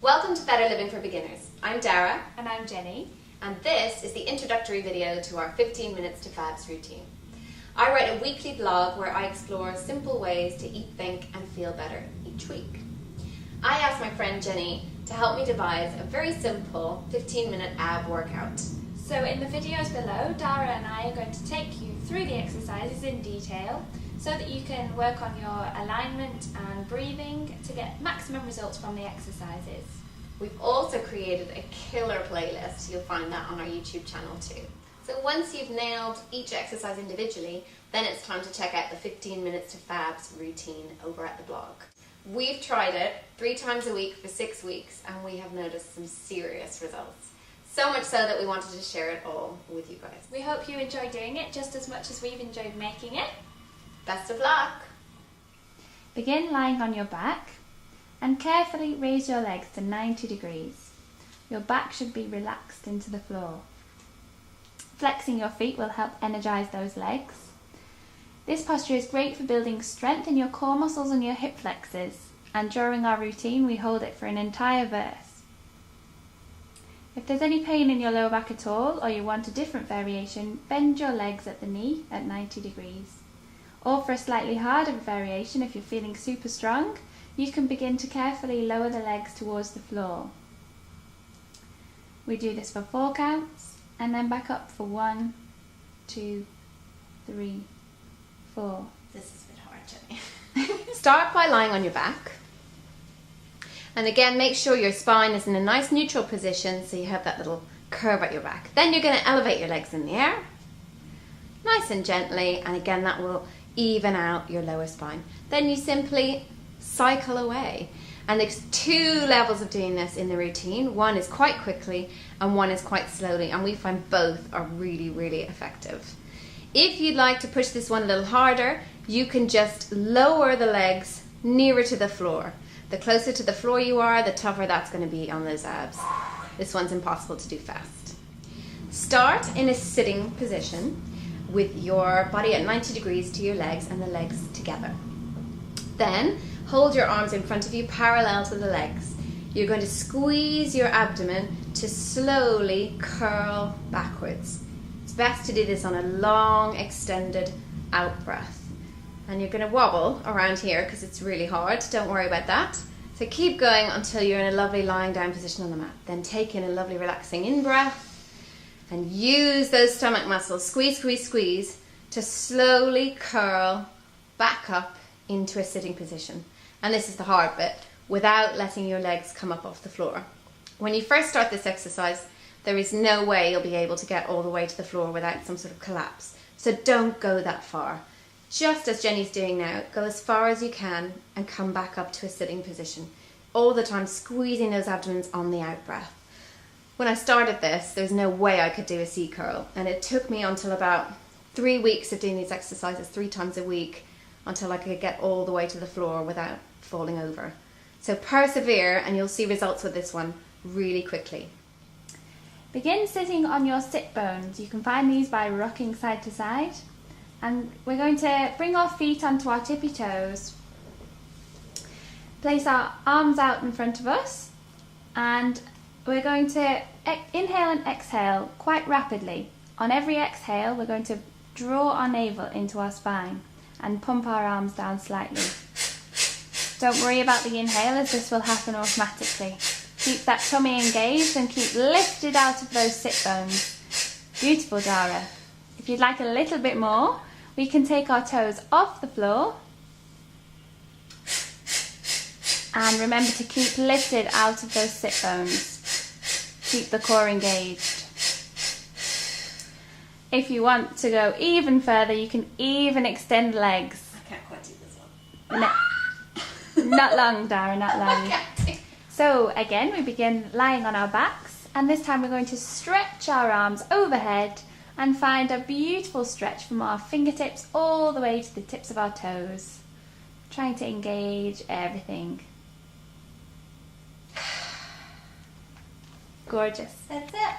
Welcome to Better Living for Beginners. I'm Daire. And I'm Jenny. And this is the introductory video to our 15 minutes to FABS routine. I write a weekly blog where I explore simple ways to eat, think and feel better each week. I asked my friend Jenny to help me devise a very simple 15-minute ab workout. So in the videos below, Daire and I are going to take you through the exercises in detail so that you can work on your alignment and breathing to get maximum results from the exercises. We've also created a killer playlist. You'll find that on our YouTube channel too. So once you've nailed each exercise individually, then it's time to check out the 15 minutes to FABS routine over at the blog. We've tried it 3 times a week for 6 weeks and we have noticed some serious results. So much so that we wanted to share it all with you guys. We hope you enjoy doing it just as much as we've enjoyed making it. Best of luck! Begin lying on your back and carefully raise your legs to 90 degrees. Your back should be relaxed into the floor. Flexing your feet will help energize those legs. This posture is great for building strength in your core muscles and your hip flexors, and during our routine we hold it for an entire verse. If there's any pain in your lower back at all, or you want a different variation, bend your legs at the knee at 90 degrees. Or for a slightly harder variation, if you're feeling super strong, you can begin to carefully lower the legs towards the floor. We do this for 4 counts, and then back up for 1, 2, 3, 4. This is a bit hard, Jenny. Start by lying on your back. And again, make sure your spine is in a nice neutral position so you have that little curve at your back. Then you're going to elevate your legs in the air, nice and gently, and again that will even out your lower spine. Then you simply cycle away. And there's 2 levels of doing this in the routine. One is quite quickly and one is quite slowly, and we find both are really, really effective. If you'd like to push this one a little harder, you can just lower the legs nearer to the floor. The closer to the floor you are, the tougher that's going to be on those abs. This one's impossible to do fast. Start in a sitting position with your body at 90 degrees to your legs and the legs together. Then hold your arms in front of you parallel to the legs. You're going to squeeze your abdomen to slowly curl backwards. It's best to do this on a long, extended out breath. And you're going to wobble around here because it's really hard. Don't worry about that. So keep going until you're in a lovely lying down position on the mat. Then take in a lovely relaxing in-breath and use those stomach muscles, squeeze, squeeze, squeeze, to slowly curl back up into a sitting position. And this is the hard bit, without letting your legs come up off the floor. When you first start this exercise, there is no way you'll be able to get all the way to the floor without some sort of collapse. So don't go that far. Just as Jenny's doing now, go as far as you can and come back up to a sitting position. All the time squeezing those abdomens on the out breath. When I started this, there was no way I could do a C curl, and it took me until about 3 weeks of doing these exercises 3 times a week until I could get all the way to the floor without falling over. So persevere and you'll see results with this one really quickly. Begin sitting on your sit bones. You can find these by rocking side to side. And we're going to bring our feet onto our tippy toes. Place our arms out in front of us, and we're going to inhale and exhale quite rapidly. On every exhale, we're going to draw our navel into our spine and pump our arms down slightly. Don't worry about the inhale, as this will happen automatically. Keep that tummy engaged and keep lifted out of those sit bones. Beautiful, Daire. If you'd like a little bit more, we can take our toes off the floor. And remember to keep lifted out of those sit bones. Keep the core engaged. If you want to go even further, you can even extend legs. I can't quite do this one. No, not long, Daire, not long. So again, we begin lying on our backs, and this time we're going to stretch our arms overhead and find a beautiful stretch from our fingertips all the way to the tips of our toes. Trying to engage everything. Gorgeous. That's it.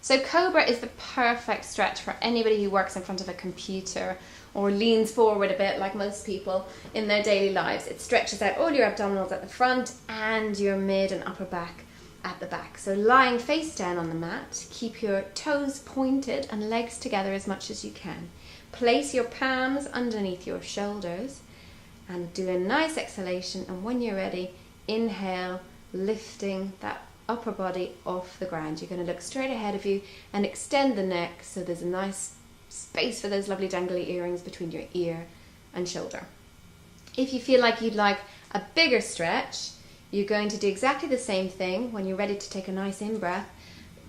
So Cobra is the perfect stretch for anybody who works in front of a computer or leans forward a bit like most people in their daily lives. It stretches out all your abdominals at the front and your mid and upper back at the back. So lying face down on the mat, keep your toes pointed and legs together as much as you can. Place your palms underneath your shoulders and do a nice exhalation, and when you're ready, inhale, lifting that upper body off the ground. You're going to look straight ahead of you and extend the neck so there's a nice space for those lovely dangly earrings between your ear and shoulder. If you feel like you'd like a bigger stretch, you're going to do exactly the same thing. When you're ready to take a nice in-breath,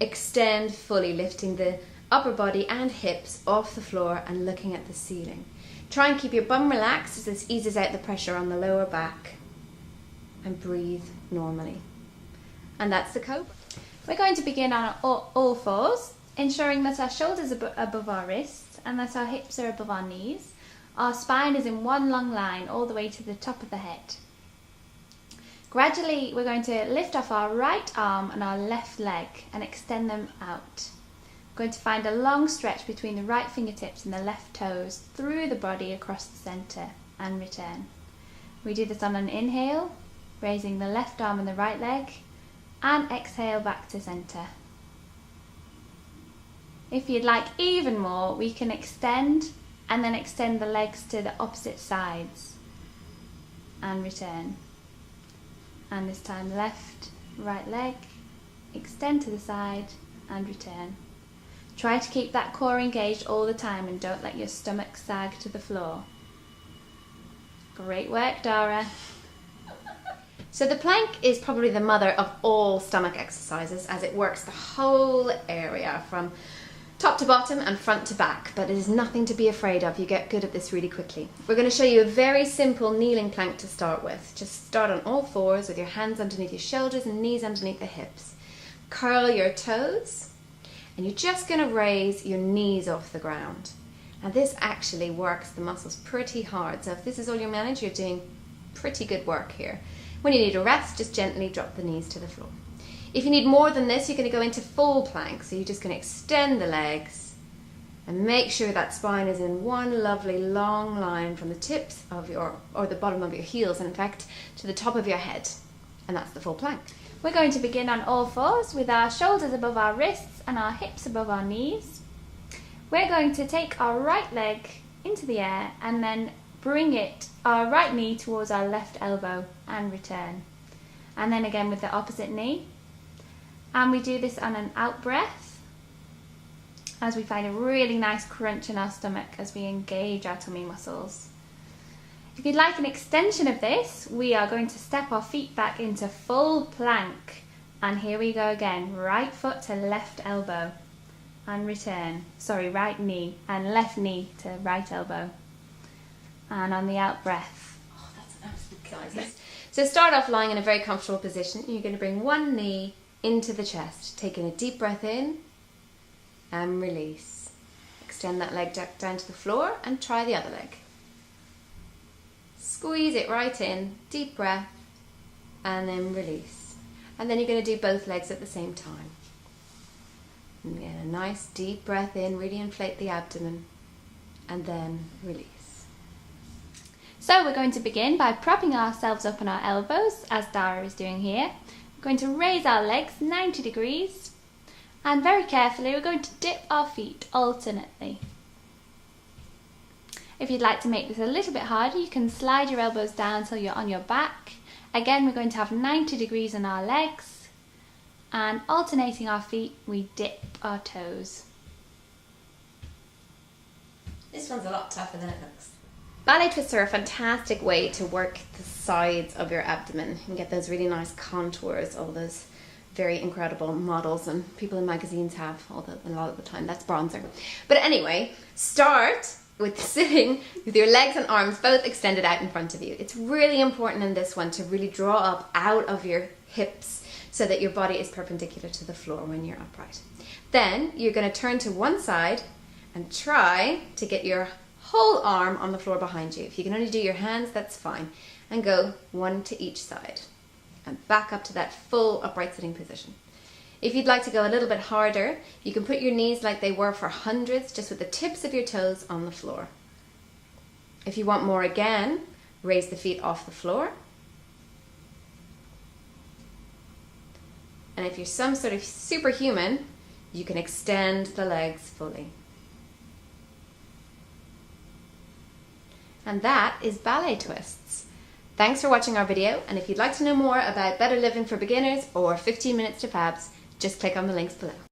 extend fully, lifting the upper body and hips off the floor and looking at the ceiling. Try and keep your bum relaxed as this eases out the pressure on the lower back, and breathe normally. And that's the Cobra. We're going to begin on all fours, ensuring that our shoulders are above our wrists and that our hips are above our knees. Our spine is in one long line all the way to the top of the head. Gradually, we're going to lift off our right arm and our left leg and extend them out. We're going to find a long stretch between the right fingertips and the left toes through the body across the centre and return. We do this on an inhale, raising the left arm and the right leg, and exhale back to centre. If you'd like even more, we can extend and then extend the legs to the opposite sides and return. And this time left, right leg, extend to the side and return. Try to keep that core engaged all the time and don't let your stomach sag to the floor. Great work, Daire. So the plank is probably the mother of all stomach exercises, as it works the whole area from top to bottom and front to back, but it is nothing to be afraid of. You get good at this really quickly. We're going to show you a very simple kneeling plank to start with. Just start on all fours with your hands underneath your shoulders and knees underneath the hips. Curl your toes, and you're just going to raise your knees off the ground. And this actually works the muscles pretty hard. So if this is all you manage, you're doing pretty good work here. When you need a rest, just gently drop the knees to the floor. If you need more than this, you're going to go into full plank. So you're just going to extend the legs and make sure that spine is in one lovely long line from the tips of your, or the bottom of your heels, and in fact, to the top of your head. And that's the full plank. We're going to begin on all fours with our shoulders above our wrists and our hips above our knees. We're going to take our right leg into the air and then bring our right knee towards our left elbow and return. And then again with the opposite knee. And we do this on an out breath as we find a really nice crunch in our stomach as we engage our tummy muscles. If you'd like an extension of this, we are going to step our feet back into full plank. And here we go again, right foot to left elbow and return. Sorry, right knee and left knee to right elbow. And on the out breath. Oh, that's an absolute classic. So start off lying in a very comfortable position. You're going to bring one knee into the chest, taking a deep breath in and release. Extend that leg down to the floor and try the other leg. Squeeze it right in, deep breath, and then release. And then you're going to do both legs at the same time. And again, a nice deep breath in, really inflate the abdomen, and then release. So we're going to begin by propping ourselves up on our elbows, as Daire is doing here. We're going to raise our legs 90 degrees, and very carefully we're going to dip our feet alternately. If you'd like to make this a little bit harder, you can slide your elbows down until you're on your back. Again, we're going to have 90 degrees on our legs, and alternating our feet, we dip our toes. This one's a lot tougher than it looks. Ballet twists are a fantastic way to work the sides of your abdomen and get those really nice contours, all those very incredible models and people in magazines have, although a lot of the time that's bronzer. But anyway, start with sitting with your legs and arms both extended out in front of you. It's really important in this one to really draw up out of your hips so that your body is perpendicular to the floor when you're upright. Then you're going to turn to one side and try to get your whole arm on the floor behind you. If you can only do your hands, that's fine. And go one to each side and back up to that full upright sitting position. If you'd like to go a little bit harder, you can put your knees like they were for hundreds, just with the tips of your toes on the floor. If you want more again, raise the feet off the floor. And if you're some sort of superhuman, you can extend the legs fully. And that is ballet twists. Thanks for watching our video, and if you'd like to know more about better living for beginners or 15 minutes to FABS, just click on the links below.